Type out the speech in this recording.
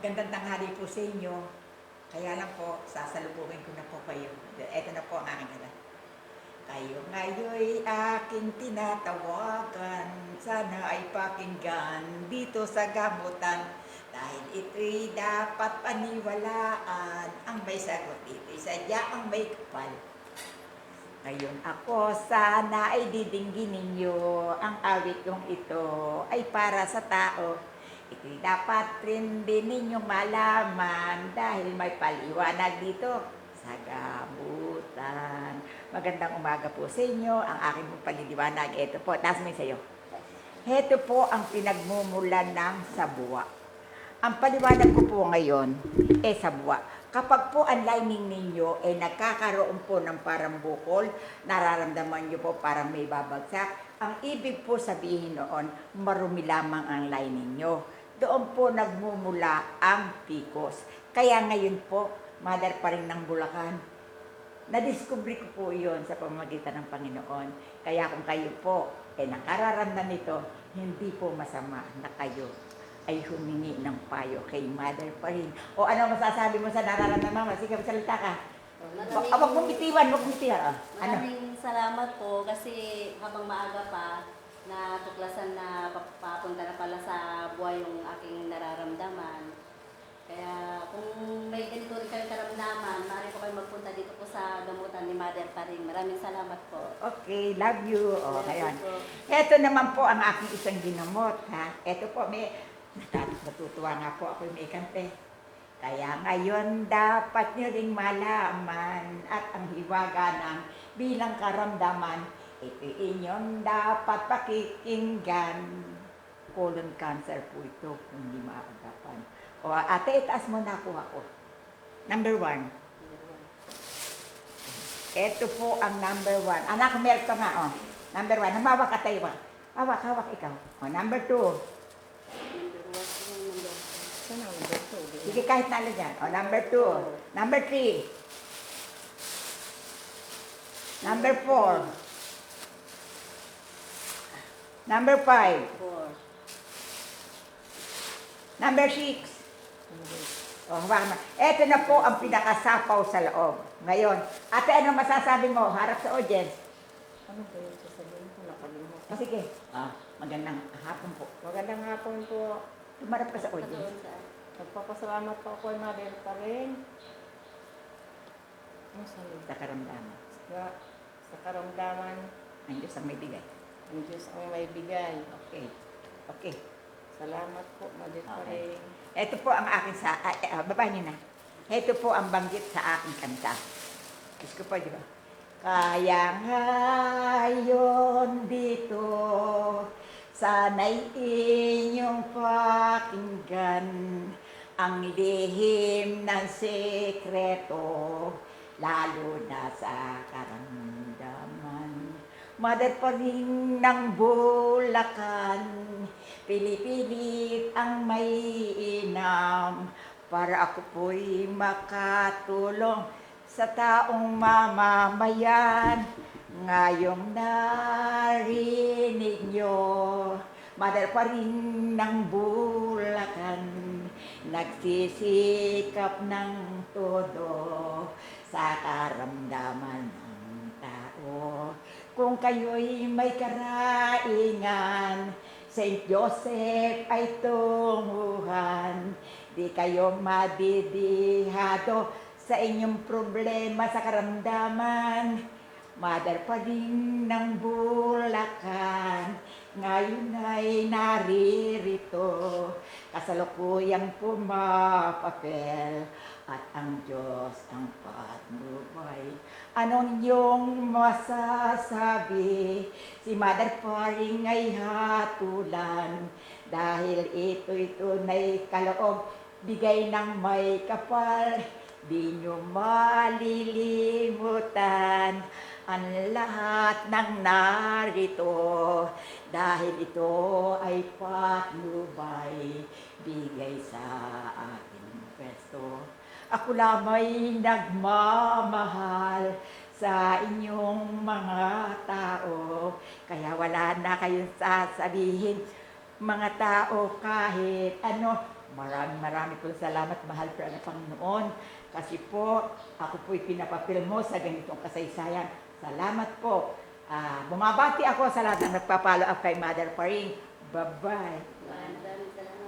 Magandang tanghali po sa inyo. Kaya lang po, sasalubungin ko na po kayo. Ito na po ang aking dala. Kayo ngayon'y aking tinatawagan, sana ay pakinggan dito sa gamutan. Dahil ito'y dapat paniwalaan, ang may sagot dito'y sadya ang may kapal. Ngayon ako sana ay didinggin ninyo, ang awit kong ito ay para sa tao. Ito'y dapat rin din ninyong malaman dahil may paliwanag dito sa gamutan. Magandang umaga po sa inyo. Ang aking pong paliliwanag, ito po, taas mo sa'yo. Ito po ang pinagmumulan ng sabwa. Ang paliwanag ko po ngayon, sabwa. Kapag po ang lining ninyo nagkakaroon po ng parang bukol, nararamdaman nyo po parang may babagsak, ang ibig po sabihin noon, marumi lamang ang lining nyo. Doon po nagmumula ang PCOS. Kaya ngayon po, mother pa rin ng Bulacan. Nadiscovery ko po yun sa pamamagitan ng Panginoon. Kaya kung kayo po nakararamdam nito, hindi po masama na kayo ay humingi ng payo kay mother pa rin. O ano masasabi mo sa nararamdaman mo? Sige, magsalita ka. Huwag mong bitiwan, huwag mong bitiwan. Maraming salamat po kasi habang maaga pa, natuklasan na papunta na pala sa buhay yung aking nararamdaman. Kaya kung may ganito rin kayong karamdaman, maaari po kayo magpunta dito po sa gamutan ni Mother Paring. Maraming salamat po. Okay, love you. O, Love ngayon. you po. Ito naman po ang aking isang ginamot, ha? Ito po, natutuwa nga po ako may kante. Kaya ngayon dapat nyo ring malaman at ang hiwaga ng bilang karamdaman, ito inyong dapat pakikinggan. Colon cancer po ito kung hindi maagapan. O ate, itaas mo na ako ako. Number 1. Ito po ang number 1. Anak, meron ka nga, oh. Number 1. Hamawak ka tayo. Hawak ikaw. O, number 2. Sige, kahit na lang dyan. O, number 2. Number 3. Number 4. Number 5. Number 6. O, hawakan mo. Ito na po ang pinakasapaw sa loob. Ngayon, ate, ano masasabi mo? Harap sa audience. Ano ba yung sasabihin ko? Nakalimutan. O, sige. Magandang hapon po. Magandang hapon po. Tumarap ka sa audience. Nagpapasalamat po ako kay Mother pa rin. Ano sabi? Sa karamdaman. Sa karamdaman, Ang Diyos ang may bigay. ang Diyos ang may bigay. Okay. Okay. Salamat po, Mother pa Okay. rin. Ito po ang akin sa... baba niyo na. Ito po ang banggit sa aking kanta. Diyos ko po, di ba? Kaya ngayon dito, sana'y inyong pakinggan ang lihim ng sekreto, lalo na sa karamdaman. Mother pa rin ng Bulacan, pili-pilit ang may inam para ako po'y makatulong sa taong mamamayan. Ngayong narinig nyo, mother pa rin ng Bulacan, nagsisikap ng todo sa karamdaman ng tao. Kung kayo'y may karaingan, St. Joseph ay tunguhan, di kayo madidihado sa inyong problema sa karamdaman. Mother pa rin ng Bulacan, ngayon ay naririto, kasalukuyang pumapapel, at ang Diyos ang patnubay. Anong iyong masasabi? Si Mother pa rin ay hatulan, dahil ito'y tunay kaloob, bigay ng may kapal. Di nyo malilimutan ang lahat ng narito, dahil ito ay patnubay, bigay sa ating pwesto. Ako lama'y nagmamahal sa inyong mga tao, kaya wala na kayong sasabihin, mga tao kahit ano, Maraming po salamat, mahal po ang Panginoon. Kasi po, ako po'y pinapapil mo sa ganitong kasaysayan. Salamat po. Bumabati ako sa lahat ng nagpapalo up kay Mother Paring. Bye-bye. Maraming salamat.